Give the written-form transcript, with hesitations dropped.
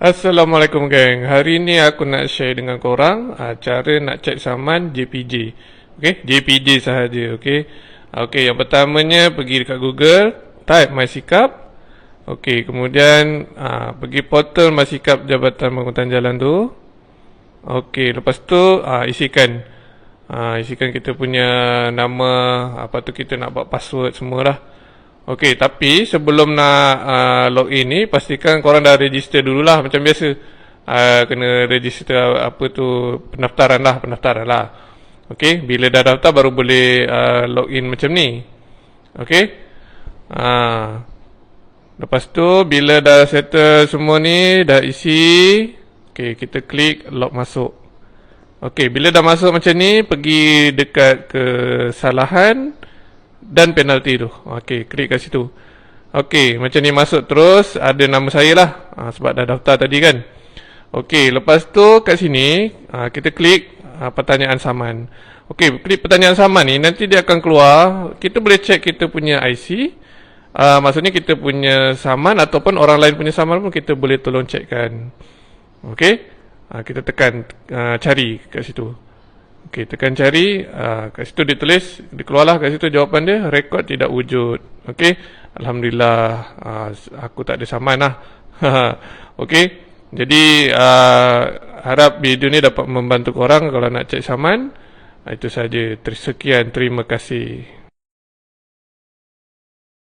Assalamualaikum geng. Hari ni aku nak share dengan korang cara nak check saman JPJ. Okey, JPJ sahaja, okey. Okey, yang pertamanya pergi dekat Google, type MySikap. Okey, kemudian pergi portal MySikap Jabatan Pembangunan Jalan tu. Okey, lepas tu isikan kita punya nama, apa tu kita nak buat password semualah. Okey, tapi sebelum nak login ni, pastikan korang dah register dululah macam biasa. Kena register apa tu, pendaftaran lah. Okey, bila dah daftar baru boleh login macam ni. Okey. Lepas tu bila dah settle semua ni, dah isi, okey, kita klik log masuk. Okey, bila dah masuk macam ni, pergi dekat kesalahan dan penalti tu. Okey, klik kat situ. Okey, macam ni masuk terus, ada nama saya lah, sebab dah daftar tadi kan. Okey, lepas tu kat sini kita klik pertanyaan saman. Okey, klik pertanyaan saman ni, nanti dia akan keluar. Kita boleh check kita punya IC, maksudnya kita punya saman ataupun orang lain punya saman pun kita boleh tolong checkkan. Okey, kita tekan cari kat situ. Okey, tekan cari, kat situ dia tulis, dia keluarlah kat situ jawapan dia, rekod tidak wujud. Okey, Alhamdulillah, aku tak ada saman lah. Okey, jadi harap video ni dapat membantu korang kalau nak cek saman. Itu saja. Sekian, terima kasih.